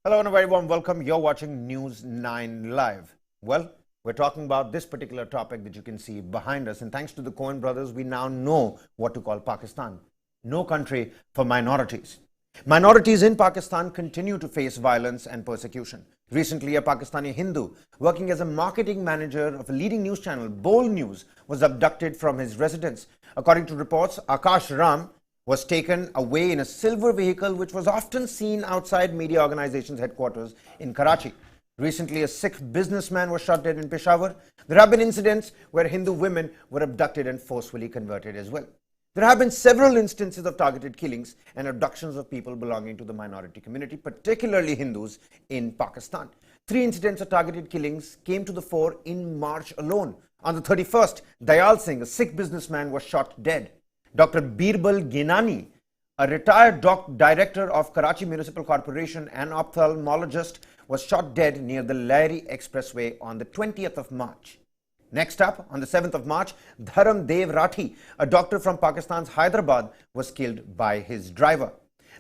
Hello and a very warm welcome. You're watching News 9 Live. Well, we're talking about this particular topic that you can see behind us. And thanks to the Cohen brothers, we now know what to call Pakistan. No country for minorities. Minorities in Pakistan continue to face violence and persecution. Recently, a Pakistani Hindu working as a marketing manager of a leading news channel, Bold News, was abducted from his residence. According to reports, Akash Ram was taken away in a silver vehicle which was often seen outside media organizations' headquarters in Karachi. Recently, a Sikh businessman was shot dead in Peshawar. There have been incidents where Hindu women were abducted and forcefully converted as well. There have been several instances of targeted killings and abductions of people belonging to the minority community, particularly Hindus, in Pakistan. 3 incidents of targeted killings came to the fore in March alone. On the 31st, Dayal Singh, a Sikh businessman, was shot dead. Dr. Birbal Ginani, a retired director of Karachi Municipal Corporation and ophthalmologist, was shot dead near the Lahiri Expressway on the 20th of March. Next up, on the 7th of March, Dharam Dev Rathi, a doctor from Pakistan's Hyderabad, was killed by his driver.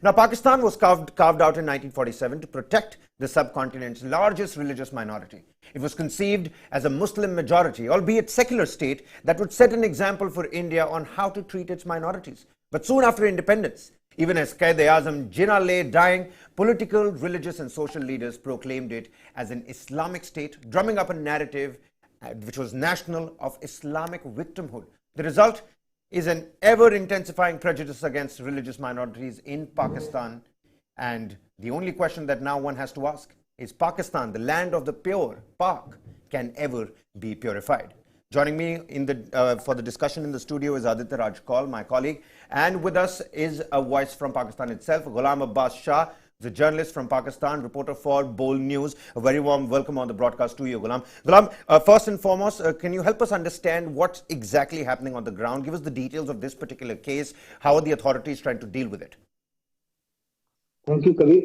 Now, Pakistan was carved out in 1947 to protect the subcontinent's largest religious minority. It was conceived as a Muslim majority, albeit secular state that would set an example for India on how to treat its minorities. But soon after independence, even as Quaid-e-Azam Jinnah lay dying, political, religious and social leaders proclaimed it as an Islamic state, drumming up a narrative which was national of Islamic victimhood. The result is an ever-intensifying prejudice against religious minorities in Pakistan. And the only question that now one has to ask is Pakistan, the land of the pure, Pak, can ever be purified? Joining me for the discussion in the studio is Aditya Raj Kaul, my colleague. And with us is a voice from Pakistan itself, Ghulam Abbas Shah, the journalist from Pakistan, reporter for Bold News. A very warm welcome on the broadcast to you, Ghulam. Ghulam, first and foremost, can you help us understand what's exactly happening on the ground? Give us the details of this particular case. How are the authorities trying to deal with it? Thank you Kabir.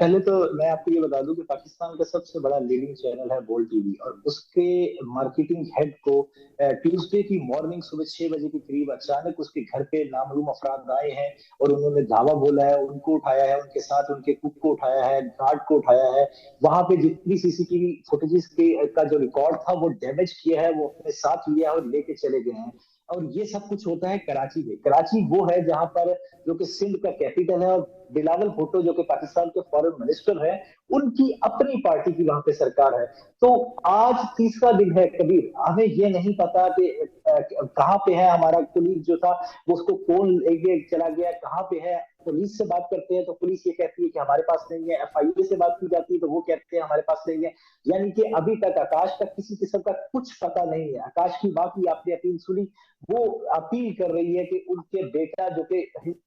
पहले तो मैं आपको ये बता दूं कि पाकिस्तान का सबसे बड़ा लीडिंग चैनल है बोल्ड टीवी और उसके मार्केटिंग हेड को ट्यूसडे की मॉर्निंग सुबह 6 बजे के करीब अचानक उसके घर पे नामालूम अफराद आए हैं और उन्होंने धावा बोला है, उनको उठाया है, उनके साथ उनके कुक को उठाया है, गार्ड को उठाया है। वहां पे जितनी सीसीटीवी फुटेजेस का जो रिकॉर्ड था वो डैमेज किया है, वो अपने साथ लिया और लेके चले गए हैं। और ये सब कुछ होता है कराची में। कराची वो है जहां पर जो कि सिंध का कैपिटल है और बिलावल भुट्टो जो कि पाकिस्तान के फॉरेन मिनिस्टर हैं, उनकी अपनी पार्टी की वहां पे सरकार है। तो आज तीसरा दिन है कबीर, हमें ये नहीं पता कि कहां पे है हमारा कुलीग जो था, वो उसको कौन लेके चला गया, कहां पे है। पुलिस से बात करते हैं तो पुलिस ये कहती है कि हमारे पास नहीं है, एफआईए से बात की जाती है तो वो कहते हैं हमारे पास नहीं है। यानी कि अभी तक आकाश का किसी किस्म का कुछ पता नहीं है। आकाश की बात की आपने अपील सुनी, वो अपील कर रही है कि उनके बेटा जो कि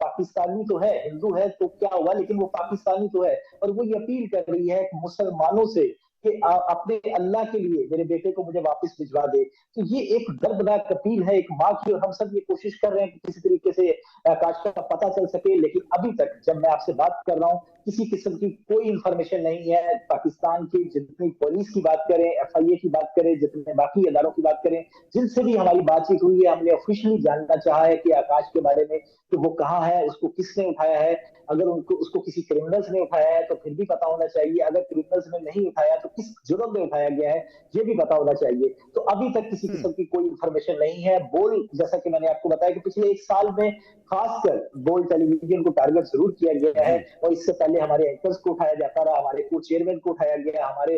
पाकिस्तानी तो है, हिंदू है तो क्या हुआ, लेकिन वो पाकिस्तानी तो है। और वो ये अपील कर रही है मुसलमानों से कि अपने अल्लाह के लिए मेरे बेटे को मुझे वापस भिजवा दे। तो ये एक दर्दनाक अपील है एक माँ की, और हम सब ये कोशिश कर रहे हैं कि किसी तरीके से आकाश का पता चल सके। लेकिन अभी तक जब मैं आपसे बात कर रहा हूँ किसी किस्म की कोई इंफॉर्मेशन नहीं है। पाकिस्तान की जितनी पुलिस की बात करें, एफआईए की बात करें, जितने बाकी अदारों की बात करें, जिनसे भी हमारी बातचीत हुई है, हमने ऑफिशियली जानना चाहा है कि आकाश के बारे में कि वो कहाँ है, उसको किसने उठाया है। अगर उसको किसी क्रिमिनल्स ने उठाया है तो फिर भी पता होना चाहिए, अगर क्रिमिनल्स ने नहीं उठाया तो किस जुर्म में उठाया गया है ये भी पता होना चाहिए। तो अभी तक किसी किस्म की कोई इंफॉर्मेशन नहीं है। बोल, जैसा कि मैंने आपको बताया कि पिछले 1 साल में खासकर बोल टेलीविजन को टारगेट जरूर किया गया है, और इससे पहले हमारे एंकर्स को उठाया जाता रहा, हमारे को चेयरमैन को उठाया गया, हमारे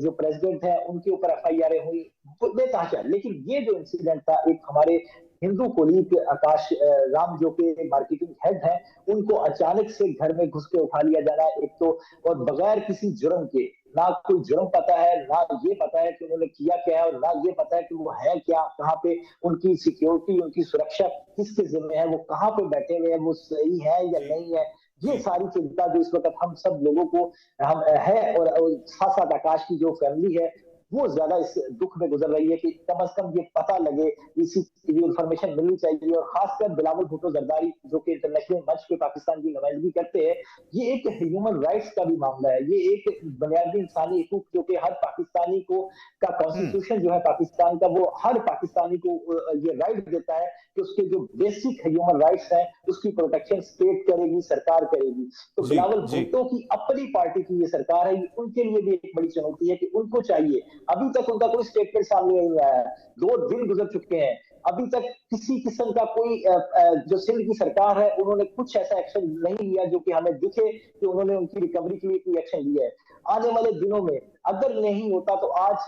जो प्रेसिडेंट है उनके ऊपर एफआईआर हुई बेतहाशा। लेकिन ये जो इंसिडेंट था, एक हमारे हिंदू कोलीग आकाश राम जो के मार्केटिंग हेड है, उनको अचानक से घर में घुस के उठा लिया जाना एक तो, और बगैर किसी जुर्म के, ना कोई जुर्म पता है, ना ये पता है कि उन्होंने किया क्या है, और ना ये पता है कि वो है क्या, कहाँ पे उनकी सिक्योरिटी, उनकी सुरक्षा किसके जिम्मे है, वो कहाँ पे बैठे हुए हैं, वो सही है या नहीं है। ये सारी चिंता जो इस वक्त हम सब लोगों को हम है, और साथ साथ आकाश की जो फैमिली है वो ज्यादा इस दुख में गुजर रही है कि कम से कम ये पता लगे, इसी इंफॉर्मेशन मिलनी चाहिए। और खासकर बिलावल भुट्टो जरदारी जो कि इंटरनेशनल मंच पे पाकिस्तान की नुमाइंदगी करते हैं, ये एक ह्यूमन राइट्स का भी मामला है, ये एक बुनियादी इंसानी हकूक जो कि हर पाकिस्तानी को का कॉन्स्टिट्यूशन जो है पाकिस्तान का, वो हर पाकिस्तानी को ये राइट देता है कि उसके जो बेसिक ह्यूमन राइट्स हैं उसकी प्रोटेक्शन स्टेट करेगी, सरकार करेगी। तो जी बिलावल जी भुट्टो की अपनी पार्टी की ये सरकार है, उनके लिए भी एक बड़ी चुनौती है कि उनको चाहिए, अभी तक उनका कोई स्टेटमेंट सामने नहीं आया है, 2 दिन गुजर चुके हैं, अभी तक किसी किस्म का कोई जो सिंध की सरकार है उन्होंने कुछ ऐसा एक्शन नहीं लिया जो कि हमें दिखे कि उन्होंने उनकी रिकवरी के लिए कोई एक्शन लिया है। आने वाले दिनों में अगर नहीं होता तो आज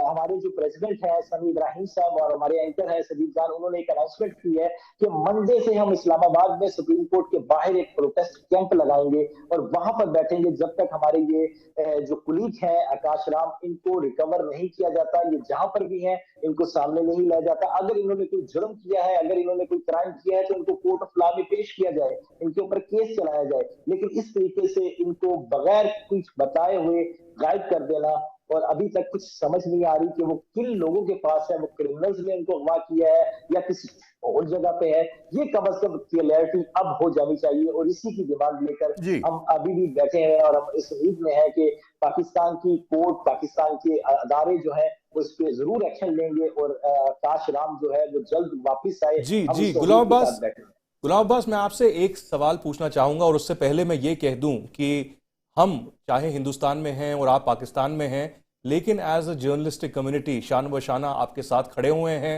हमारे जो प्रेसिडेंट है समी इब्राहिम साहब और हमारे एंकर है सदीक जान, उन्होंने एक अनाउंसमेंट की है कि मंडे से हम इस्लामाबाद में सुप्रीम कोर्ट के बाहर एक प्रोटेस्ट कैंप लगाएंगे और वहां पर बैठेंगे जब तक हमारे ये जो कुलीग हैं आकाश राम, इनको रिकवर नहीं किया जाता, ये जहां पर भी हैं इनको सामने नहीं लाया जाता। अगर इन्होंने कोई जुर्म किया है, अगर इन्होंने कोई क्राइम किया है तो इनको कोर्ट ऑफ लॉ में पेश किया जाए, इनके ऊपर केस चलाया जाए। लेकिन इस तरीके से इनको बगैर कुछ बताए हुए गायब कर देना, और अभी तक कुछ समझ नहीं आ रही कि वो किन लोगों के पास है, वो क्रिमिनल्स ने इनको अगवा किया है या किसी और जगह पे है, ये कम से कम क्लियरिटी अब हो जानी चाहिए। और इसी की डिमांड लेकर हम अभी भी बैठे हैं और हम इस उम्मीद में है कि पाकिस्तान की कोर्ट, पाकिस्तान के अदारे जो है उस पर जरूर एक्शन लेंगे और आकाश राम जो है वो जल्द वापिस आए। जी हम जी इस उम्मीद के साथ बैठे हैं। गुलाम अब्बास, मैं आपसे एक सवाल पूछना चाहूंगा और उससे पहले मैं ये कह दूं कि हम चाहे हिंदुस्तान में हैं और आप पाकिस्तान में हैं, लेकिन एज अ जर्नलिस्टिक कम्युनिटी शान ब शाना आपके साथ खड़े हुए हैं,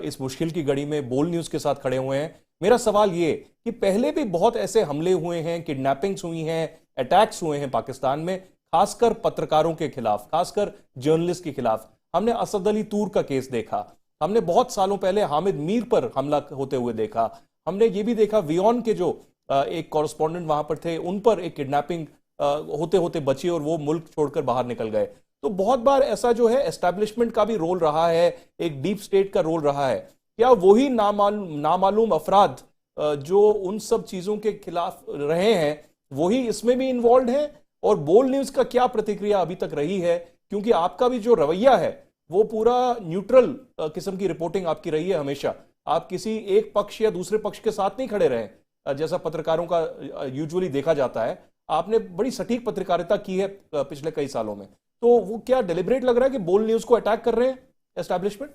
इस मुश्किल की घड़ी में बोल न्यूज़ के साथ खड़े हुए हैं। मेरा सवाल ये कि पहले भी बहुत ऐसे हमले हुए हैं, किडनैपिंग्स हुई हैं, अटैक्स हुए हैं पाकिस्तान में, खासकर पत्रकारों के खिलाफ, खासकर जर्नलिस्ट के खिलाफ। हमने असद अली तूर का केस देखा, हमने बहुत सालों पहले हामिद मीर पर हमला होते हुए देखा, हमने ये भी देखा वियॉन के जो एक कॉरेस्पॉन्डेंट वहां पर थे उन पर एक किडनैपिंग होते होते बची और वो मुल्क छोड़कर बाहर निकल गए। तो बहुत बार ऐसा जो है एस्टैब्लिशमेंट का भी रोल रहा है, एक डीप स्टेट का रोल रहा है। क्या वही नामालूम अफराद जो उन सब चीजों के खिलाफ रहे हैं वही इसमें भी इन्वॉल्व हैं? और बोल न्यूज का क्या प्रतिक्रिया अभी तक रही है? क्योंकि आपका भी जो रवैया है वो पूरा न्यूट्रल किस्म की रिपोर्टिंग आपकी रही है हमेशा। आप किसी एक पक्ष या दूसरे पक्ष के साथ नहीं खड़े रहे जैसा पत्रकारों का यूजुअली देखा जाता है। आपने बड़ी सटीक पत्रकारिता की है पिछले कई सालों में। तो वो क्या डेलिब्रेट लग रहा है कि बोल न्यूज को अटैक कर रहे हैं एस्टैब्लिशमेंट?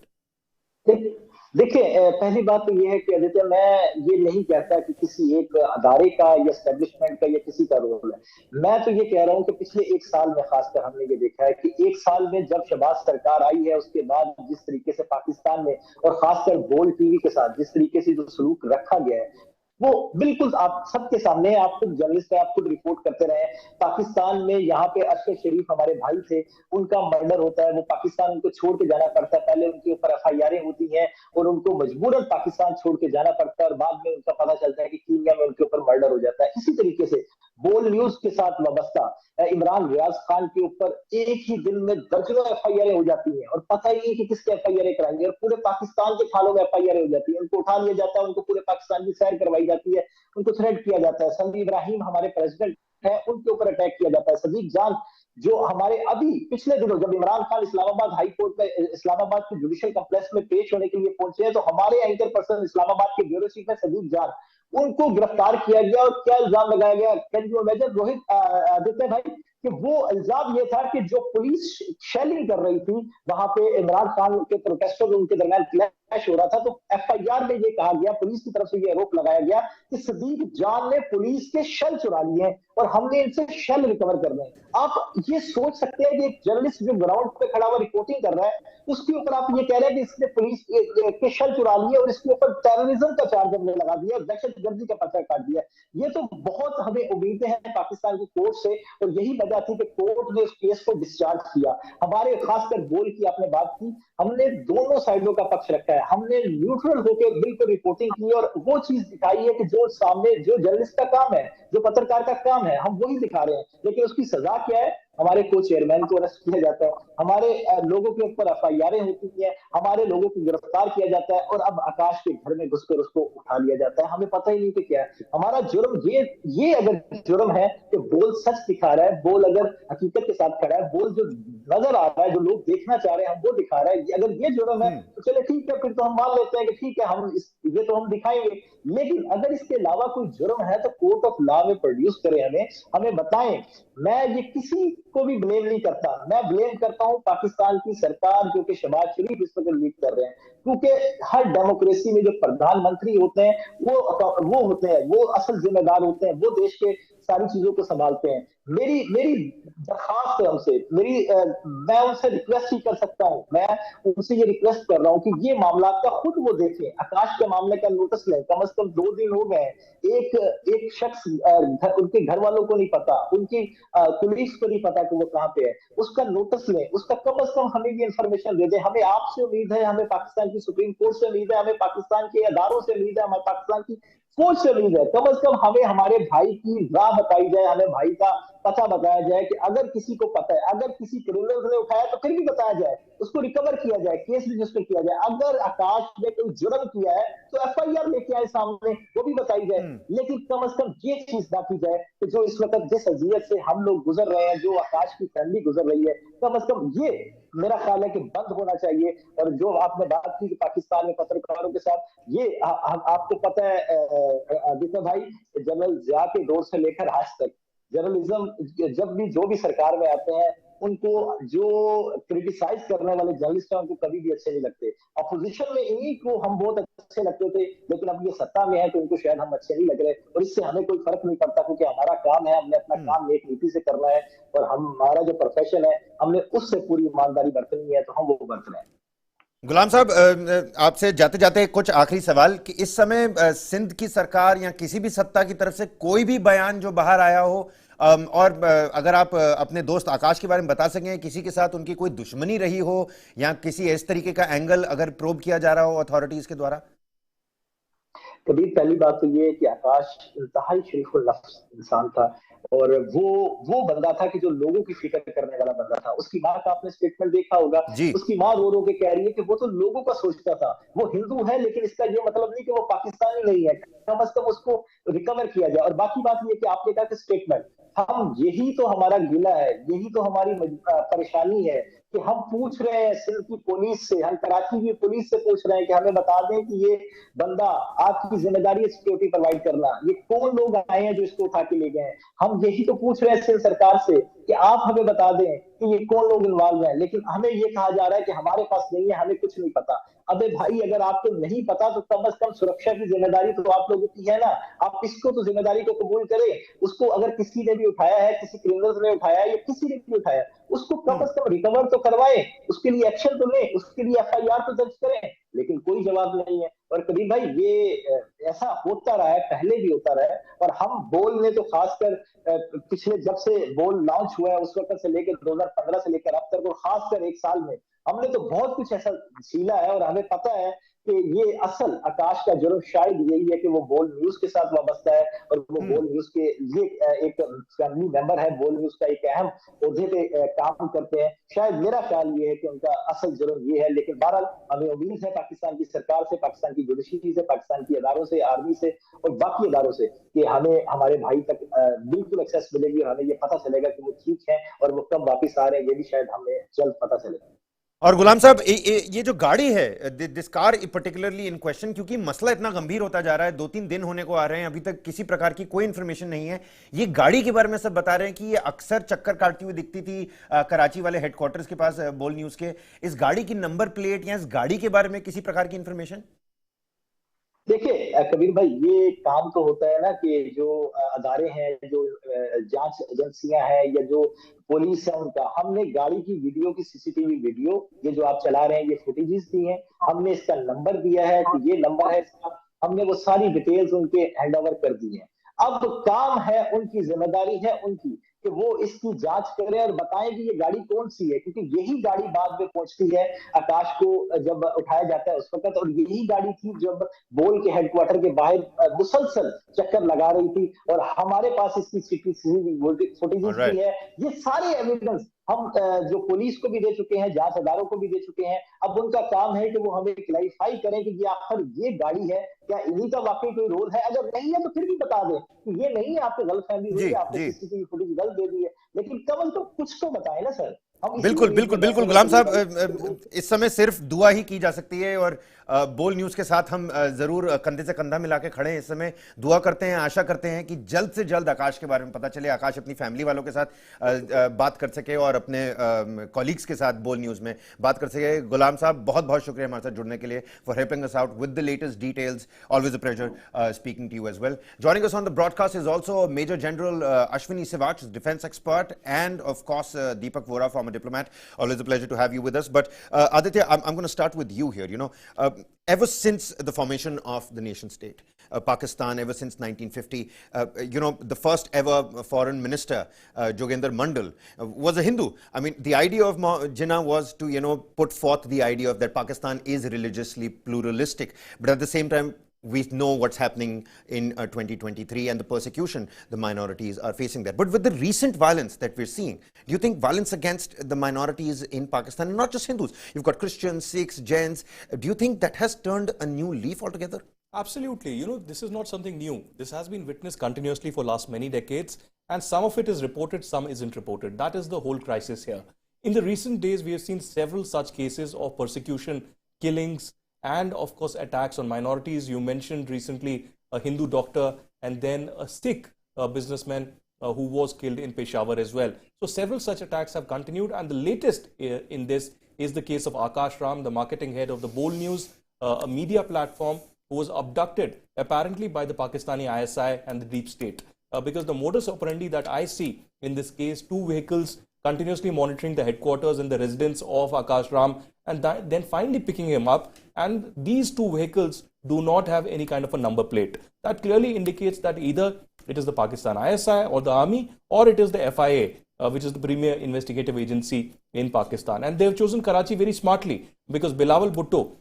देखिए, पहली बात तो ये है कि आदित्य, मैं ये नहीं कहता कि किसी एक अदारे का या एस्टेब्लिशमेंट का या किसी का रोल है। मैं तो ये कह रहा हूँ कि पिछले एक साल में खासकर हमने ये देखा है कि एक साल में जब शहबाज सरकार आई है उसके बाद जिस तरीके से पाकिस्तान में और खासकर बोल टीवी के साथ जिस तरीके से जो सलूक रखा गया है वो बिल्कुल आप सबके सामने है। आप खुद जर्नलिस्ट है, आप खुद रिपोर्ट करते रहे। पाकिस्तान में यहाँ पे अरशद शरीफ हमारे भाई थे, उनका मर्डर होता है, वो पाकिस्तान उनको छोड़ के जाना पड़ता है, पहले उनके ऊपर एफआईआर होती हैं और उनको मजबूरन पाकिस्तान छोड़ के जाना पड़ता है और बाद में उनका पता चलता है कि कीनिया में उनके ऊपर मर्डर हो जाता है। इसी तरीके से बोल न्यूज के साथ वाबस्ता इमरान रियाज खान के ऊपर एक ही दिन में दर्जनों एफआईआर हो जाती हैं और पता ही नहीं कि किसके एफआईआर कराएंगे, और पूरे पाकिस्तान के थानों में एफआईआर हो जाती है, उनको उठा लिया जाता है, उनको पूरे पाकिस्तान की सैर करवाई जाती है, उनको थ्रेट किया जाता है। समी इब्राहिम हमारे प्रेसिडेंट है, उनके ऊपर अटैक किया जाता है। सदीक जान जो हमारे अभी पिछले दिनों जब इमरान खान इस्लामाबाद हाई कोर्ट में इस्लामाबाद के जुडिशियल कॉम्प्लेक्स में पेश होने के लिए पहुंचे हैं तो हमारे एंकर पर्सन इस्लामाबाद के ब्यूरो चीफ है सदीक जान, उनको गिरफ्तार किया गया और क्या इल्जाम लगाया गया? Can you imagine Rohit Aditya भाई कि वो इल्जाम ये था कि जो पुलिस शेलिंग कर रही थी वहां पे इमरान खान के प्रोटेस्टर्स उनके दरमियान क्लैश हो रहा था, तो एफआईआर में ये कहा गया, पुलिस की तरफ से ये आरोप लगाया गया कि सदीक जान ने पुलिस के शेल चुरा लिए हैं और हमने इनसे शेल रिकवर करने हैं। आप ये सोच सकते हैं कि एक जर्नलिस्ट जो ग्राउंड पे खड़ा हुआ रिपोर्टिंग कर रहा है उसके ऊपर आप ये कह रहे हैं कि इसने पुलिस के शेल चुरा लिए और इसके ऊपर टेररिज्म का चार्ज हमने लगा दिया, दहशतगर्दी का पर्चा काट दिया। ये तो बहुत हमें उम्मीदें हैं पाकिस्तान की कोर्ट से और यही वजह थी कि कोर्ट ने उस केस को डिस्चार्ज किया। हमारे खासकर बोल की आपने बात की, हमने दोनों साइडों का पक्ष रखा है, हमने न्यूट्रल होकर बिल्कुल रिपोर्टिंग की और वो चीज दिखाई है कि जो सामने जो जर्नलिस्ट का काम है, जो पत्रकार का काम है, हम वही दिखा रहे हैं। लेकिन उसकी सजा क्या है? हमारे को चेयरमैन को अरेस्ट किया जाता है, हमारे लोगों के ऊपर एफआईआर होती है, हमारे लोगों को गिरफ्तार किया जाता है, और अब आकाश के घर में घुसकर उसको उठा लिया जाता है। हमें पता ही नहीं कि क्या है हमारा जुर्म। ये अगर जुर्म है कि बोल सच दिखा रहा है, बोल अगर हकीकत के साथ खड़ा है, बोल जो नजर आ रहा है, जो लोग देखना चाह रहे हैं हम वो दिखा रहा है, अगर ये जुर्म है तो चले ठीक है, फिर तो हम मान लेते हैं कि ठीक है, ये तो हम दिखाएंगे। लेकिन अगर इसके अलावा कोई जुर्म है तो कोर्ट ऑफ लॉ में प्रोड्यूस करें, हमें बताएं। मैं ये किसी को भी ब्लेम नहीं करता, मैं ब्लेम करता हूं पाकिस्तान की सरकार, जो कि शहबाज शरीफ इस वक्त लीड कर रहे हैं, क्योंकि हर डेमोक्रेसी में जो प्रधानमंत्री होते हैं वो होते हैं, वो असल जिम्मेदार होते हैं, वो देश के सारी चीजों को संभालते हैं। मेरी मेरी दरखास्त है उनसे, मैं उनसे रिक्वेस्ट ही कर सकता हूं, मैं उनसे ये रिक्वेस्ट कर रहा हूं कि ये मामला का खुद वो देखें, आकाश के मामले का नोटिस लें। कम से कम 2 दिन हो गए, एक शख्स उनके घर वालों को नहीं पता, उनकी पुलिस को नहीं पता कि वो कहाँ पे है, उसका नोटिस लें, उसका कम से कम हमें ये इंफॉर्मेशन दे दें। हमें आपसे उम्मीद है, हमें पाकिस्तान की सुप्रीम कोर्ट से उम्मीद है, हमें पाकिस्तान के अदारों से उम्मीद है, हमें पाकिस्तान की फौज से उम्मीद है, कम से कम हमें हमारे भाई की राह बताई जाए, हमें भाई का पता बताया जाए कि अगर किसी को पता है, अगर किसी क्रिमिनल ने उठाया तो फिर भी बताया जाए, उसको रिकवर किया जाए, केस रजिस्टर किया जाए। अगर आकाश ने कोई जुर्म किया है तो एफआईआर लेके आए सामने, वो भी बताई जाए। लेकिन कम से कम ये चीज ना की जाए कि जो इस वक्त जिस अजियत से हम लोग गुजर रहे हैं, जो आकाश की फैमिली गुजर रही है, कम से कम ये मेरा ख्याल है कि बंद होना चाहिए। और जो आपने बात की कि पाकिस्तान में पत्रकारों के साथ, ये आपको पता है आदित्य भाई, जनरल जिया के दौर से लेकर आज तक जर्नलिज्म जब भी जो भी सरकार में आते हैं, उनको जो क्रिटिसाइज करने वाले जर्नलिस्ट हैं उनको कभी भी अच्छे नहीं लगते। अपोजिशन में इन्हीं को हम बहुत अच्छे लगते थे, लेकिन अब ये सत्ता में है तो इनको शायद हम अच्छे नहीं लग रहे, और इससे हमें कोई फर्क नहीं पड़ता, क्योंकि हमारा काम है, हमने अपना काम एक नीति से करना है, और हमारा जो प्रोफेशन है हमने उससे पूरी ईमानदारी बरतनी है, तो हम वो बरत रहे हैं। गुलाम साहब, आपसे जाते जाते कुछ आखिरी सवाल कि इस समय सिंध की सरकार या किसी भी सत्ता की तरफ से कोई भी बयान जो बाहर आया हो, और अगर आप अपने दोस्त आकाश के बारे में बता सकें, किसी के साथ उनकी कोई दुश्मनी रही हो या किसी इस तरीके का एंगल अगर प्रोब किया जा रहा हो अथॉरिटीज के द्वारा? कबीर, पहली बात तो ये है कि आकाश इंतहाई शरीफुल नफ्स इंसान था, और वो बंदा था कि जो लोगों की फिक्र करने वाला बंदा था। उसकी माँ का आपने स्टेटमेंट देखा होगा, जी। उसकी माँ रो रो के कह रही है कि वो तो लोगों का सोचता था, वो हिंदू है लेकिन इसका ये मतलब नहीं कि वो पाकिस्तानी नहीं है, कम से कम उसको रिकवर किया जाए। और बाकी बात ये कि आपने कहा कि स्टेटमेंट, हम यही तो हमारा गिला है, यही तो हमारी परेशानी है कि हम पूछ रहे हैं सिंध की पुलिस से, हम कराची की पुलिस से पूछ रहे हैं कि हमें बता दें कि ये बंदा, आपकी जिम्मेदारी है सिक्योरिटी प्रोवाइड करना, ये कौन लोग आए हैं जो इसको उठा के ले गए हैं। हम यही तो पूछ रहे हैं सिंध सरकार से कि आप हमें बता दें कि ये कौन लोग इन्वॉल्व हैं, लेकिन हमें ये कहा जा रहा है कि हमारे पास नहीं है, हमें कुछ नहीं पता। अबे भाई, अगर आपको नहीं पता तो कम से कम सुरक्षा की जिम्मेदारी तो आप लोगों की है ना, आप इसको तो जिम्मेदारी को कबूल करें। उसको अगर किसी ने भी उठाया है, किसी क्रिमिनल ने उठाया है या किसी ने भी उठाया, उसको कम से कम रिकवर तो करवाएं, उसके लिए एक्शन तो लें, उसके लिए एफआईआर तो दर्ज करें, लेकिन कोई जवाब नहीं है। और कबीर भाई, ये ऐसा होता रहा है, पहले भी होता रहा है, और हम बोल ने तो खासकर पिछले जब से बोल लॉन्च हुआ है उस वक्त से लेकर 2015 से लेकर अब तक, और खासकर 1 साल में हमने तो बहुत कुछ ऐसा झीला है, और हमें पता है कि ये असल आकाश का जुर्म शायद यही है कि वो बोल न्यूज के साथ वाबस्ता है, और वो बोल न्यूज के ये एक फैमिली मेंबर है, बोल न्यूज का एक अहम ओहदे पे काम करते हैं। शायद मेरा ख्याल ये है कि उनका असल जुर्म ये है, लेकिन बहरहाल हमें उम्मीद है पाकिस्तान की सरकार से, पाकिस्तान की जुडिशरी से, पाकिस्तान की अदारों से, आर्मी से और बाकी अदारों से कि हमें हमारे भाई तक बिल्कुल एक्सेस मिलेगी, और हमें ये पता चलेगा कि वो ठीक है और वो कब वापिस आ रहे हैं, ये भी शायद हमें जल्द पता चलेगा। और गुलाम साहब, ये जो गाड़ी है, this car particularly in question, क्योंकि मसला इतना गंभीर होता जा रहा है, 2-3 दिन होने को आ रहे हैं, अभी तक किसी प्रकार की कोई इन्फॉर्मेशन नहीं है। ये गाड़ी के बारे में सब बता रहे हैं कि ये अक्सर चक्कर काटती हुई दिखती थी कराची वाले हेडक्वार्टर्स के पास बोल न्यूज के। इस गाड़ी की नंबर प्लेट या इस गाड़ी के बारे में किसी प्रकार की इन्फॉर्मेशन? देखिए कबीर भाई, ये काम तो होता है ना कि जो अदारे हैं, जो जांच एजेंसियां हैं या जो पुलिस है, उनका, हमने गाड़ी की वीडियो की सीसीटीवी वीडियो, ये जो आप चला रहे हैं, ये फुटेजेस दी हैं, हमने इसका नंबर दिया है कि ये नंबर है इसका, हमने वो सारी डिटेल्स उनके हैंड ओवर कर दी है। अब काम है उनकी, जिम्मेदारी है उनकी कि वो इसकी जांच करें और बताएं कि ये गाड़ी कौन सी है, क्योंकि यही गाड़ी बाद में पहुंचती है आकाश को जब उठाया जाता है उस वक्त, और यही गाड़ी थी जब बोल के हेडक्वार्टर के बाहर मुसलसल चक्कर लगा रही थी, और हमारे पास इसकी सीसीटीवी फुटेजेस भी है। ये सारे एविडेंस हम जो पुलिस को भी दे चुके हैं, जांच अदारों को भी दे चुके हैं। अब उनका काम है कि वो हमें क्लैरिफाई करें कि ये आखिर ये गाड़ी है, क्या इन्हीं का वाकई कोई रोल है, अगर नहीं है तो फिर भी बता दें कि ये नहीं है, आपकी गलतफहमी हुई है, आपने सीसीटीवी फुटेज गलत दे दी है, लेकिन कम तो कुछ तो बताएं ना सर। बिल्कुल बिल्कुल बिल्कुल गुलाम साहब, इस समय सिर्फ दुआ ही की जा सकती है, और बोल न्यूज़ के साथ हम जरूर कंधे से कंधा मिला के खड़े हैं इस समय। दुआ करते हैं, आशा करते हैं कि जल्द से जल्द आकाश के बारे में पता चले, आकाश अपनी फैमिली वालों के साथ बात कर सके और अपने कॉलीग्स के साथ बोल न्यूज़ में बात कर सके। गुलाम साहब, बहुत बहुत शुक्रिया हमारे साथ जुड़ने के लिए, for helping us out with the latest details. Always a pleasure speaking to you as well. Joining us on the broadcast is also major general Ashwini Sivach, defense expert, and of course Deepak Vora, former diplomat. Always a pleasure to have you with us. But Aditya, I'm going to start with you here. You know, ever since the formation of the nation state, Pakistan, ever since 1950, you know, the first ever foreign minister, Jogendra Mandal, was a Hindu. I mean, the idea of Jinnah was to, you know, put forth the idea of that Pakistan is religiously pluralistic, but at the same time, we know what's happening in 2023 and the persecution the minorities are facing there. But with the recent violence that we're seeing, do you think violence against the minorities in Pakistan, and not just Hindus, you've got Christians, Sikhs, Jains, do you think that has turned a new leaf altogether? Absolutely. You know, this is not something new. This has been witnessed continuously for last many decades, and some of it is reported, some isn't reported. That is the whole crisis here. In the recent days, we have seen several such cases of persecution, killings, and of course attacks on minorities. You mentioned recently a Hindu doctor and then a Sikh businessman who was killed in Peshawar as well. So several such attacks have continued, and the latest in this is the case of Akash Ram, the marketing head of the Bold News, a media platform, who was abducted apparently by the Pakistani ISI and the deep state. Because the modus operandi that I see in this case, two vehicles continuously monitoring the headquarters and the residence of Akash Ram, and then finally picking him up, and these two vehicles do not have any kind of a number plate. That clearly indicates that either it is the Pakistan ISI or the army, or it is the FIA, which is the premier investigative agency in Pakistan. And they have chosen Karachi very smartly, because Bilawal Bhutto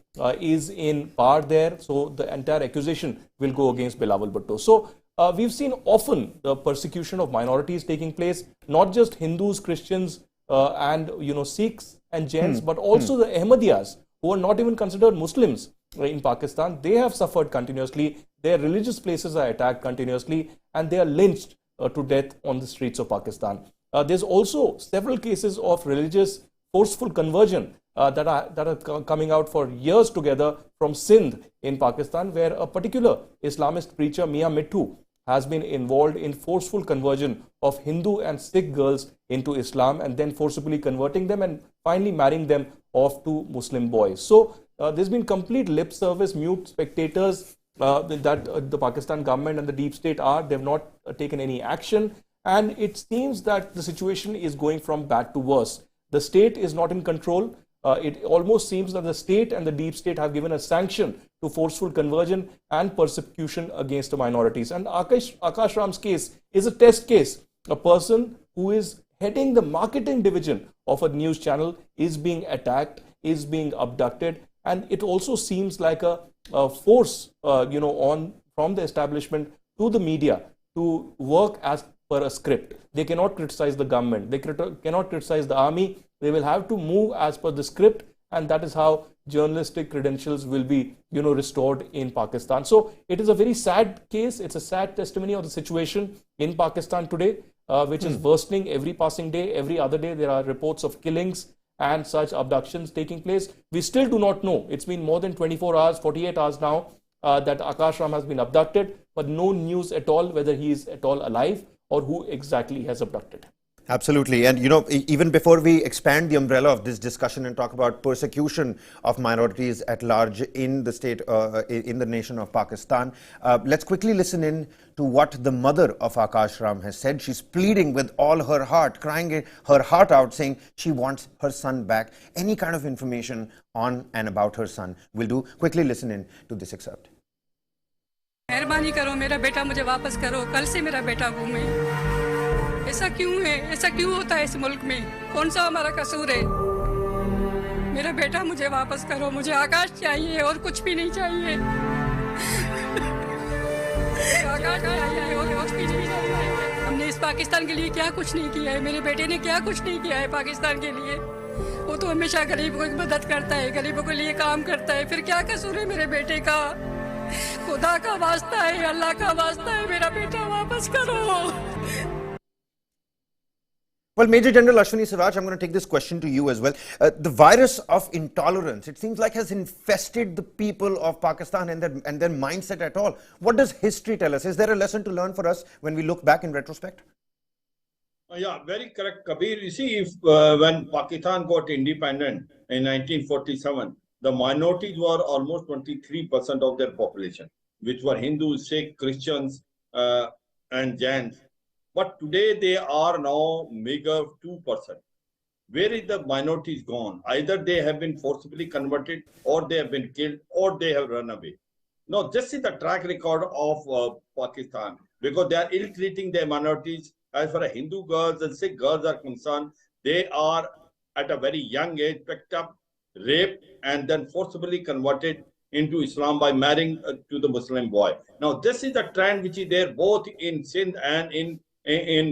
is in power there, so the entire accusation will go against Bilawal Bhutto. So we've seen often the persecution of minorities taking place, not just Hindus, Christians, and Sikhs and Jains, but also the Ahmadiyyas, who are not even considered Muslims in Pakistan. They have suffered continuously. Their religious places are attacked continuously, and they are lynched to death on the streets of Pakistan. There's also several cases of religious forceful conversion that are coming out for years together from Sindh in Pakistan, where a particular Islamist preacher, Mia Mittu, has been involved in forceful conversion of Hindu and Sikh girls into Islam, and then forcibly converting them and finally marrying them off to Muslim boys. So there's been complete lip service, mute spectators that the Pakistan government and the deep state are. They've not taken any action, and it seems that the situation is going from bad to worse. The state is not in control. It almost seems that the state and the deep state have given a sanction to forceful conversion and persecution against the minorities. And Akash Ram's case is a test case. A person who is heading the marketing division of a news channel is being attacked, is being abducted, and it also seems like a force, from the establishment to the media to work as per a script. They cannot criticize the government. They cannot criticize the army. They will have to move as per the script, and that is how journalistic credentials will be, restored in Pakistan. So it is a very sad case. It's a sad testimony of the situation in Pakistan today, which is worsening every passing day. Every other day there are reports of killings and such abductions taking place. We still do not know. It's been more than 24 hours, 48 hours now that Akash Ram has been abducted, but no news at all whether he is at all alive or who exactly has abducted. Absolutely. And, even before we expand the umbrella of this discussion and talk about persecution of minorities at large in the state, in the nation of Pakistan, let's quickly listen in to what the mother of Akash Ram has said. She's pleading with all her heart, crying her heart out, saying she wants her son back. Any kind of information on and about her son will do. Quickly listen in to this excerpt. मेहरबानी करो, मेरा बेटा मुझे वापस करो, कल से मेरा बेटा घूमे। ऐसा क्यों है? ऐसा क्यों होता है इस मुल्क में? कौन सा हमारा कसूर है? मेरा बेटा मुझे वापस करो, मुझे आकाश चाहिए और कुछ भी नहीं चाहिए। आकाश चाहिए और कुछ भी नहीं चाहिए। हमने इस पाकिस्तान के लिए क्या कुछ नहीं किया है? मेरे बेटे ने क्या कुछ नहीं किया है पाकिस्तान के लिए? वो तो हमेशा गरीबों की मदद करता है, गरीबों के लिए काम करता है। फिर क्या कसूर है मेरे बेटे का? खुदा का वास्ता है, अल्लाह का वास्ता है, मेरा बेटा वापस करो। Well, Major General Ashwini Siraj, I'm going to take this question to you as well. The virus of intolerance, it seems like, has infested the people of Pakistan and their mindset at all. What does history tell us? Is there a lesson to learn for us when we look back in retrospect? Yeah, very correct, Kabir. You see, if when Pakistan got independent in 1947, the minorities were almost 23% of their population, which were Hindus, Sikh, Christians, and Jains. But today they are now meager 2%. Where is the minorities gone? Either they have been forcibly converted, or they have been killed, or they have run away. Now, this is the track record of Pakistan, because they are ill-treating their minorities. As far as Hindu girls and Sikh girls are concerned, they are at a very young age picked up, raped, and then forcibly converted into Islam by marrying to the Muslim boy. Now, this is the trend which is there both in Sindh and in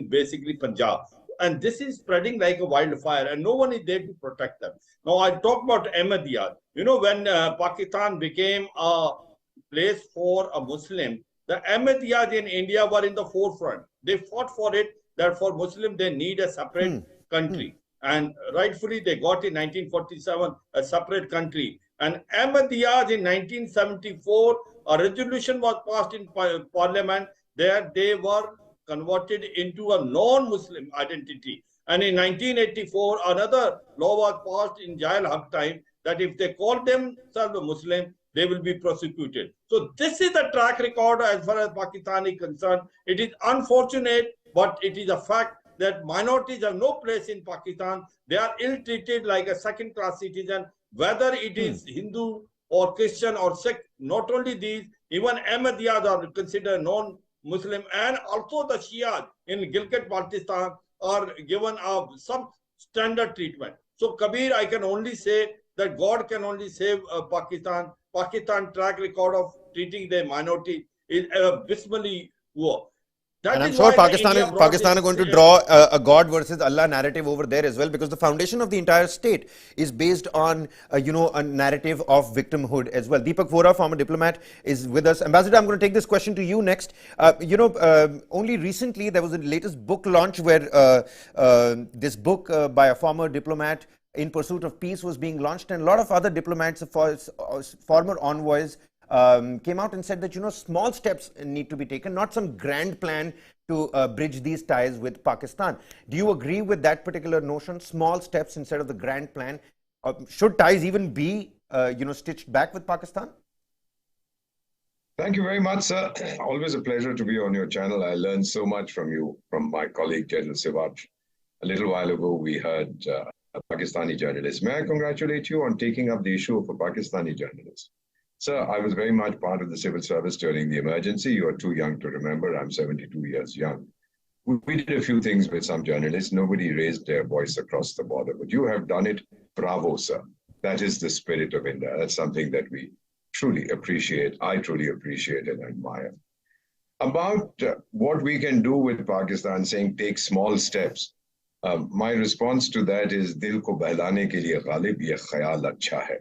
basically Punjab. And this is spreading like a wildfire, and no one is there to protect them. Now, I talk about Ahmadiyya. You know, when Pakistan became a place for a Muslim, the Ahmadiyyas in India were in the forefront. They fought for it, that for Muslim they need a separate country. And rightfully they got in 1947 a separate country. And Ahmadiyyas in 1974, a resolution was passed in parliament that they were converted into a non-Muslim identity. And in 1984, another law was passed in Jail Haq time that if they call themselves a Muslim, they will be prosecuted. So this is the track record as far as Pakistan is concerned. It is unfortunate, but it is a fact that minorities have no place in Pakistan. They are ill-treated like a second-class citizen, whether it is Hindu or Christian or Sikh. Not only these, even Ahmadiyyas are considered non-Muslim, and also the Shias in Gilgit-Baltistan are given a substandard treatment. So, Kabir, I can only say that God can only save Pakistan. Pakistan track record of treating their minority is abysmally poor. And I'm sure Pakistan is going to draw a God versus Allah narrative over there as well, because the foundation of the entire state is based on, a narrative of victimhood as well. Deepak Vora, former diplomat, is with us. Ambassador, I'm going to take this question to you next. Only recently there was a latest book launch where this book by a former diplomat in pursuit of peace was being launched, and a lot of other diplomats, former envoys, came out and said that, small steps need to be taken, not some grand plan to bridge these ties with Pakistan. Do you agree with that particular notion? Small steps instead of the grand plan? Should ties even be, stitched back with Pakistan? Thank you very much, sir. Always a pleasure to be on your channel. I learned so much from you, from my colleague, General Siraj. A little while ago, we heard a Pakistani journalist. May I congratulate you on taking up the issue of a Pakistani journalist? Sir, I was very much part of the civil service during the emergency. You are too young to remember. I'm 72 years young. We did a few things with some journalists. Nobody raised their voice across the border, but you have done it. Bravo, sir. That is the spirit of India. That's something that we truly appreciate. I truly appreciate and admire. About what we can do with Pakistan, saying take small steps. My response to that is, Dil ko behlane ke liye ghalib ye khayal acha hai.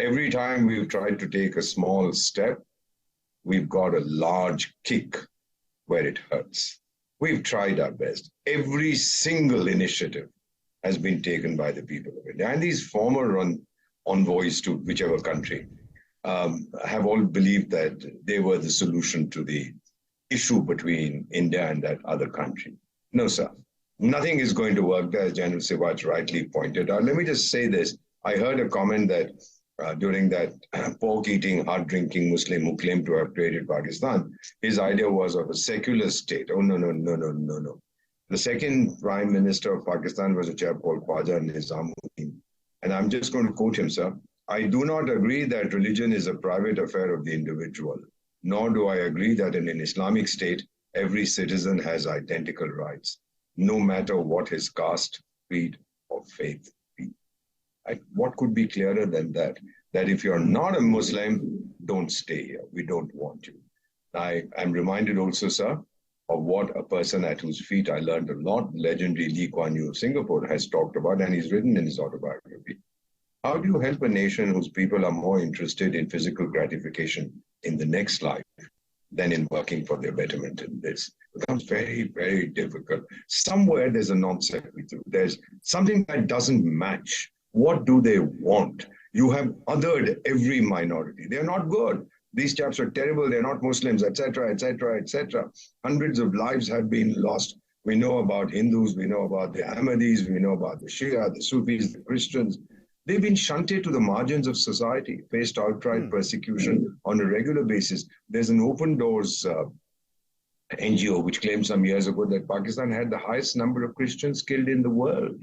Every time we've tried to take a small step, we've got a large kick where it hurts. We've tried our best. Every single initiative has been taken by the people of India. And these former envoys to whichever country have all believed that they were the solution to the issue between India and that other country. No, sir. Nothing is going to work there, as General Siraj rightly pointed out. Let me just say this. I heard a comment that during that pork-eating, hard-drinking Muslim who claimed to have created Pakistan, his idea was of a secular state. Oh, no, no, no, no, no, no. The second Prime Minister of Pakistan was a chap called Khwaja Nizamuddin. And I'm just going to quote him, sir. I do not agree that religion is a private affair of the individual, nor do I agree that in an Islamic state, every citizen has identical rights. no matter what his caste, creed, or faith be. What could be clearer than that? That if you're not a Muslim, don't stay here. We don't want you. I'm reminded also, sir, of what a person at whose feet I learned a lot, legendary Lee Kuan Yew of Singapore, has talked about, and he's written in his autobiography. How do you help a nation whose people are more interested in physical gratification in the next life than in working for their betterment in this? It becomes very, very difficult. Somewhere there's a non sequitur. There's something that doesn't match. What do they want? You have othered every minority. They're not good. These chaps are terrible. They're not Muslims, etc., etc., etc. Hundreds of lives have been lost. We know about Hindus. We know about the Ahmadis. We know about the Shia, the Sufis, the Christians. They've been shunted to the margins of society, faced outright persecution on a regular basis. There's an Open Doors NGO which claimed some years ago that Pakistan had the highest number of Christians killed in the world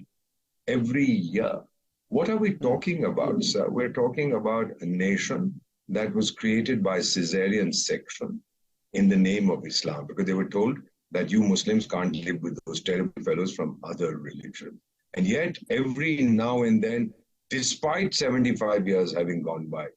every year. What are we talking about, sir? We're talking about a nation that was created by Caesarean section in the name of Islam, because they were told that you Muslims can't live with those terrible fellows from other religions. And yet, every now and then, despite 75 years having gone by,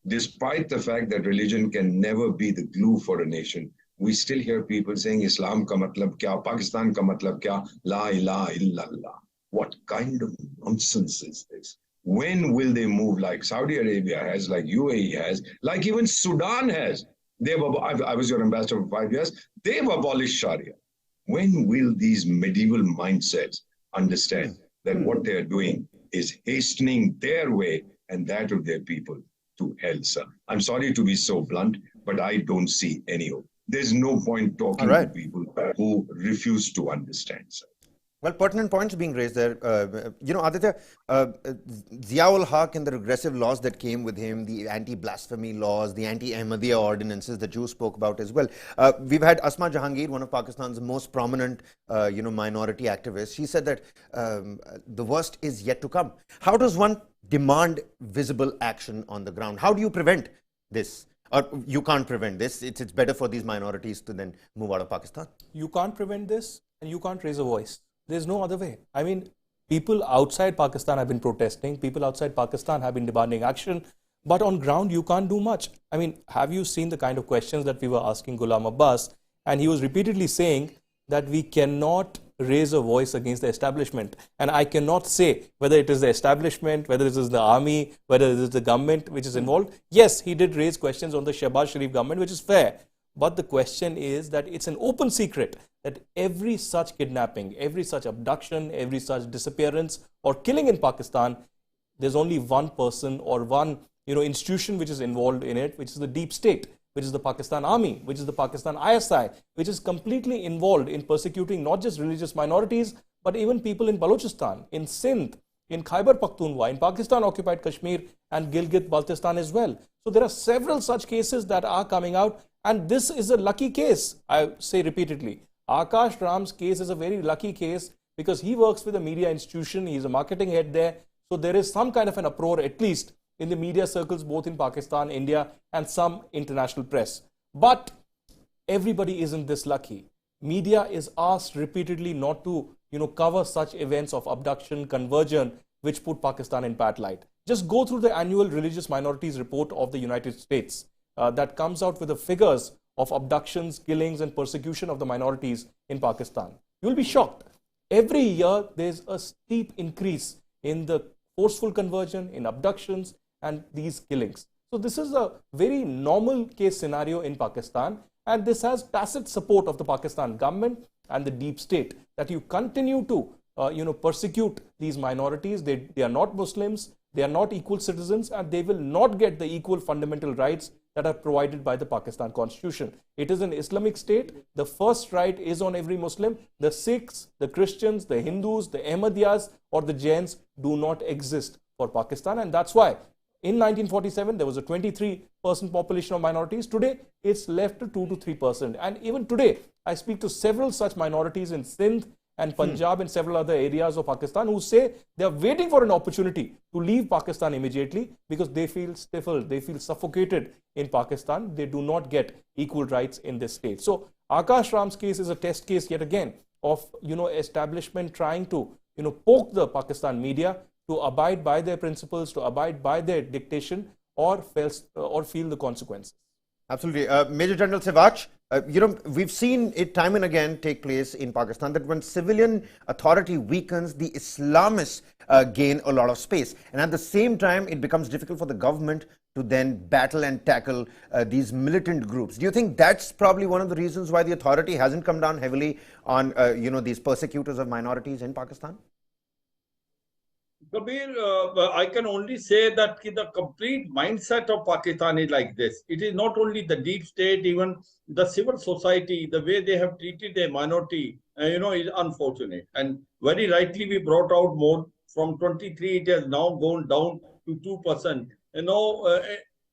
despite the fact that religion can never be the glue for a nation, we still hear people saying Islam ka matlab kya, Pakistan ka matlab kya, la ilaha illallah. What kind of nonsense is this? When will they move like Saudi Arabia has, like UAE has, like even Sudan has? I was your ambassador for 5 years. They've abolished Sharia. When will these medieval mindsets understand that what they're doing is hastening their way and that of their people to hell, sir? I'm sorry to be so blunt, but I don't see any hope. There's no point talking to people who refuse to understand, sir. Well, pertinent points being raised there. Aditya, Ziaul Haq and the regressive laws that came with him, the anti-blasphemy laws, the anti-Ahmadiyya ordinances that you spoke about as well. We've had Asma Jahangir, one of Pakistan's most prominent, minority activists. She said that the worst is yet to come. How does one demand visible action on the ground? How do you prevent this? Or you can't prevent this. It's better for these minorities to then move out of Pakistan. You can't prevent this, and you can't raise a voice. There's no other way. I mean, people outside Pakistan have been protesting. People outside Pakistan have been demanding action. But on ground, you can't do much. I mean, have you seen the kind of questions that we were asking Ghulam Abbas? And he was repeatedly saying that we cannot raise a voice against the establishment. And I cannot say whether it is the establishment, whether it is the army, whether it is the government which is involved. Yes, he did raise questions on the Shehbaz Sharif government, which is fair. But the question is that it's an open secret that every such kidnapping, every such abduction, every such disappearance or killing in Pakistan, there's only one person or one institution which is involved in it, which is the deep state, which is the Pakistan Army, which is the Pakistan ISI, which is completely involved in persecuting not just religious minorities, but even people in Balochistan, in Sindh, in Khyber Pakhtunkhwa, in Pakistan-occupied Kashmir and Gilgit-Baltistan as well. So there are several such cases that are coming out, and this is a lucky case, I say repeatedly. Akash Ram's case is a very lucky case because he works with a media institution, he's a marketing head there, so there is some kind of an uproar, at least in the media circles, both in Pakistan, India, and some international press. But everybody isn't this lucky. Media is asked repeatedly not to, cover such events of abduction, conversion, which put Pakistan in bad light. Just go through the annual Religious Minorities Report of the United States that comes out with the figures of abductions, killings, and persecution of the minorities in Pakistan. You'll be shocked. Every year, there's a steep increase in the forceful conversion, in abductions, and these killings. So this is a very normal case scenario in Pakistan, and this has tacit support of the Pakistan government and the deep state that you continue to persecute these minorities. They are not Muslims, they are not equal citizens, and they will not get the equal fundamental rights that are provided by the Pakistan Constitution. It is an Islamic state. The first right is on every Muslim. The Sikhs, the Christians, the Hindus, the Ahmadiyyas or the Jains do not exist for Pakistan, and that's why in 1947 there was a 23% population of minorities. Today it's left to 2 to 3%, and even today I speak to several such minorities in Sindh and Punjab and several other areas of Pakistan who say they are waiting for an opportunity to leave Pakistan immediately because they feel stifled, they feel suffocated in Pakistan. They do not get equal rights in this state. So Akash Ram's case is a test case yet again of, establishment trying to, poke the Pakistan media to abide by their principles, to abide by their dictation, or feel the consequences. Absolutely. Major General Sivach, we've seen it time and again take place in Pakistan that when civilian authority weakens, the Islamists gain a lot of space. And at the same time, it becomes difficult for the government to then battle and tackle these militant groups. Do you think that's probably one of the reasons why the authority hasn't come down heavily on, these persecutors of minorities in Pakistan? Kabir, I can only say that the complete mindset of Pakistan is like this. It is not only the deep state, even the civil society, the way they have treated a minority, is unfortunate. And very rightly, we brought out more from 23, it has now gone down to 2%.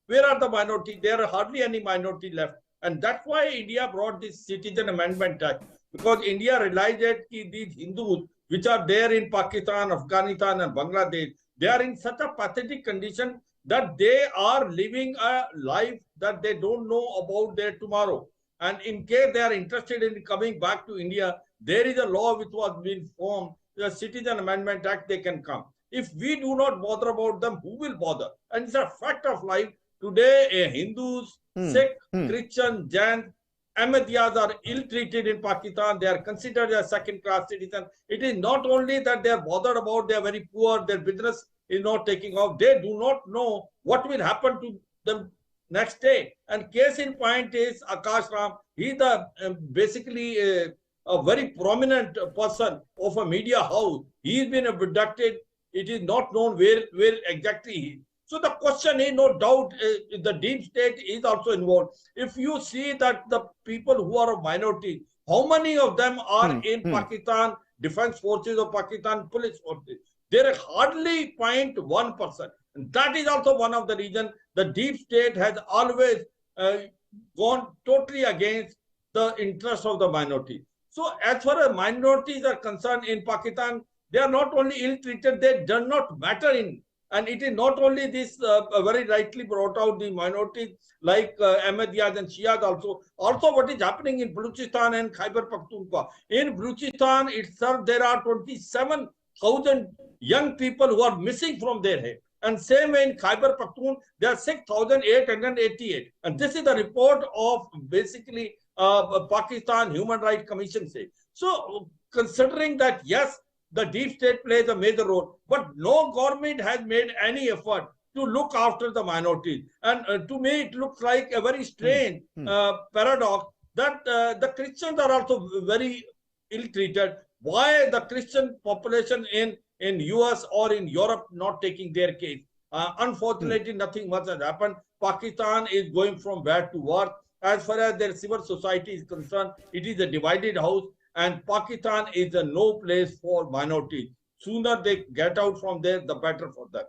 Where are the minorities? There are hardly any minority left. And that's why India brought this Citizen Amendment Act, because India realized that these Hindus, which are there in Pakistan, Afghanistan, and Bangladesh, they are in such a pathetic condition that they are living a life that they don't know about their tomorrow. And in case they are interested in coming back to India, there is a law which was being formed, the Citizen Amendment Act, they can come. If we do not bother about them, who will bother? And it's a fact of life. Today, Hindus, Sikh, Christian, Jain, Ahmadiyas are ill-treated in Pakistan. They are considered as second-class citizens. It is not only that they are bothered about, they are very poor, their business is not taking off. They do not know what will happen to them next day. And case in point is Akash Ram. He is basically a very prominent person of a media house. He has been abducted. It is not known where exactly he is. So the question is, no doubt, the deep state is also involved. If you see that the people who are a minority, how many of them are in Pakistan Defense Forces or Pakistan Police Forces? There are hardly 0.1%. And that is also one of the reasons the deep state has always gone totally against the interests of the minority. So as far as minorities are concerned in Pakistan, they are not only ill-treated, they do not matter in. And it is not only this, very rightly brought out, the minorities like Ahmadiyas and Shias also. Also what is happening in Balochistan and Khyber Pakhtunkhwa. In Balochistan itself, there are 27,000 young people who are missing from their head. And same way in Khyber Pakhtunkhwa, there are 6,888. And this is the report of basically Pakistan Human Rights Commission say. So considering that, yes, the deep state plays a major role, but no government has made any effort to look after the minorities. And to me, it looks like a very strange paradox that the Christians are also very ill-treated. Why the Christian population in US or in Europe not taking their case? Unfortunately, nothing much has happened. Pakistan is going from bad to worse. As far as their civil society is concerned, it is a divided house. And Pakistan is a no place for minorities. Sooner they get out from there, the better for them.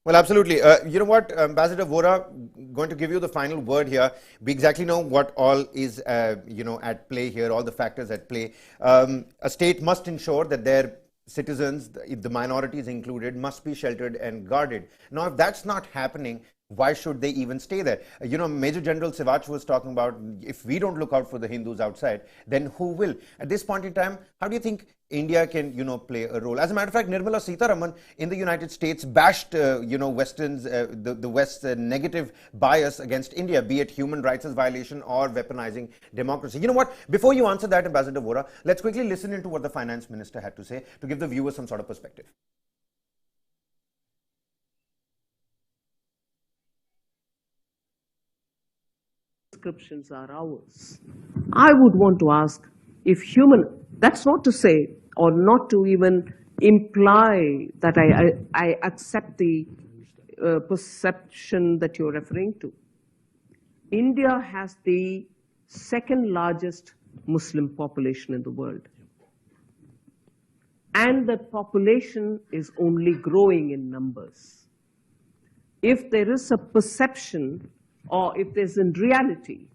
Well, absolutely. You know what, Ambassador Vora, going to give you the final word here. We exactly know what all is, at play here, all the factors at play. A state must ensure that their citizens, the minorities included, must be sheltered and guarded. Now, if that's not happening, why should they even stay there? Major General Sivach was talking about, if we don't look out for the Hindus outside, then who will? At this point in time, how do you think India can, play a role? As a matter of fact, Nirmala Sitharaman in the United States bashed, the West's negative bias against India, be it human rights violation or weaponizing democracy. You know what? Before you answer that, Ambassador Vora, let's quickly listen into what the finance minister had to say to give the viewers some sort of perspective. Descriptions are ours. I would want to ask if that's not to say or not to even imply that I accept the perception that you're referring to. India has the second largest Muslim population in the world. And the population is only growing in numbers. If there is a perception, or if there's in reality,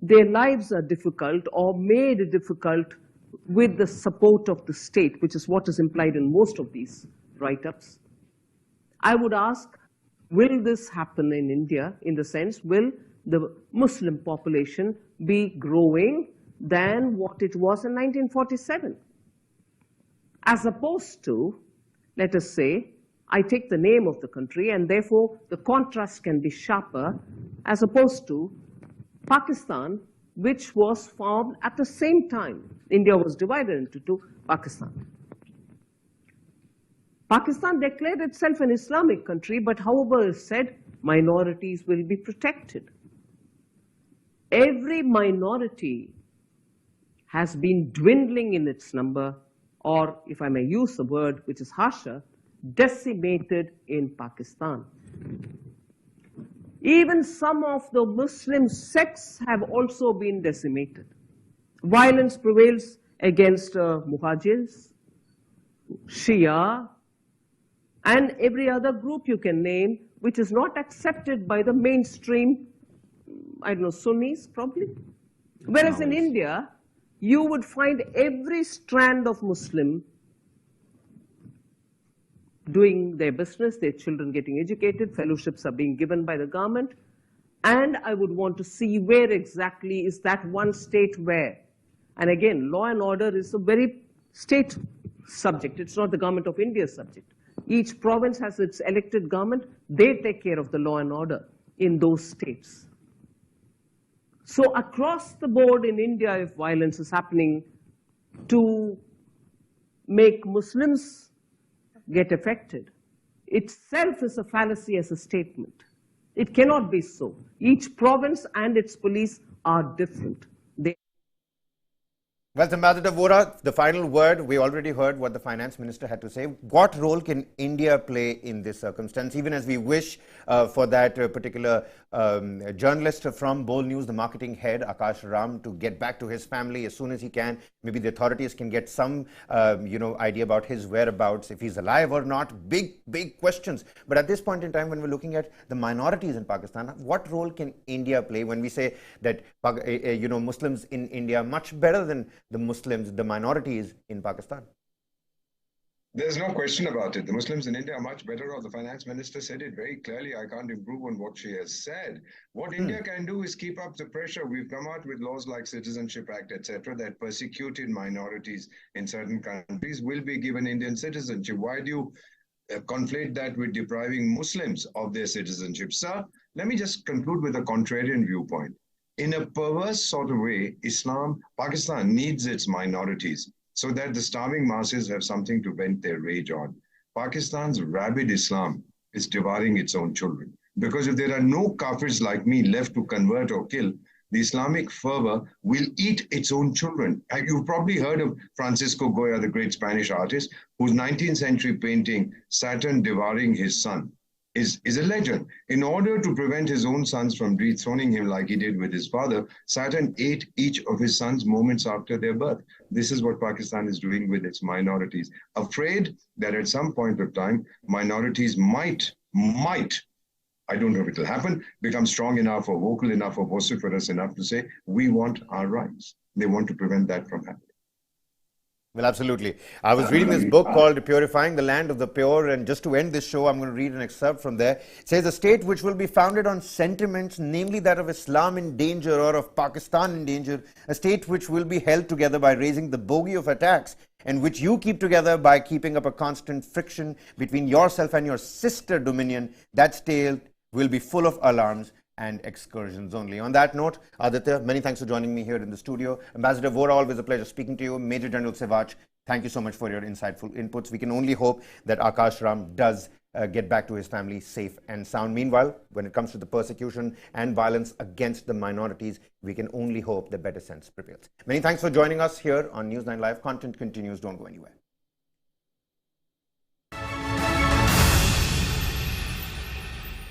their lives are difficult or made difficult with the support of the state, which is what is implied in most of these write-ups, I would ask, will this happen in India, in the sense, will the Muslim population be growing than what it was in 1947. As opposed to, let us say, I take the name of the country and therefore the contrast can be sharper, as opposed to Pakistan, which was formed at the same time. India was divided into two, Pakistan. Pakistan declared itself an Islamic country, but however is said, minorities will be protected. Every minority has been dwindling in its number, or if I may use the word which is harsher, decimated in Pakistan. Even some of the Muslim sects have also been decimated. Violence prevails against Muhajirs, Shia, and every other group you can name, which is not accepted by the mainstream, I don't know, Sunnis probably. Whereas in India, you would find every strand of Muslim doing their business, their children getting educated, fellowships are being given by the government, and I would want to see where exactly is that one state where. And again, law and order is a very state subject. It's not the government of India's subject. Each province has its elected government. They take care of the law and order in those states. So across the board in India, if violence is happening to make Muslims get affected, itself is a fallacy as a statement. It cannot be so. Each province and its police are different. Well, Ambassador Vora, the final word, we already heard what the finance minister had to say. What role can India play in this circumstance, even as we wish for that particular journalist from Bold News, the marketing head, Akash Ram, to get back to his family as soon as he can. Maybe the authorities can get some, idea about his whereabouts, if he's alive or not. Big questions. But at this point in time, when we're looking at the minorities in Pakistan, what role can India play when we say that, Muslims in India are much better than the Muslims, the minorities in Pakistan? There's no question about it. The Muslims in India are much better off. The finance minister said it very clearly. I can't improve on what she has said. What India can do is keep up the pressure. We've come out with laws like Citizenship Act, etc., that persecuted minorities in certain countries will be given Indian citizenship. Why do you conflate that with depriving Muslims of their citizenship? Sir, let me just conclude with a contrarian viewpoint. In a perverse sort of way, Pakistan needs its minorities so that the starving masses have something to vent their rage on. Pakistan's rabid Islam is devouring its own children. Because if there are no kafirs like me left to convert or kill, the Islamic fervor will eat its own children. You've probably heard of Francisco Goya, the great Spanish artist, whose 19th century painting, Saturn Devouring His Son, is a legend. In order to prevent his own sons from dethroning him like he did with his father, Saturn ate each of his sons moments after their birth. This is what Pakistan is doing with its minorities, afraid that at some point of time, minorities might, I don't know if it will happen, become strong enough or vocal enough or vociferous enough to say, we want our rights. They want to prevent that from happening. Well, absolutely. I was reading this book called Purifying the Land of the Pure, and just to end this show, I'm going to read an excerpt from there. It says, a state which will be founded on sentiments, namely that of Islam in danger or of Pakistan in danger, a state which will be held together by raising the bogey of attacks, and which you keep together by keeping up a constant friction between yourself and your sister dominion, that state will be full of alarms and excursions only. On that note, Aditya, many thanks for joining me here in the studio. Ambassador Vora, always a pleasure speaking to you. Major General Sivach, thank you so much for your insightful inputs. We can only hope that Akash Ram does get back to his family safe and sound. Meanwhile, when it comes to the persecution and violence against the minorities, we can only hope that better sense prevails. Many thanks for joining us here on News9 Live. Content continues. Don't go anywhere.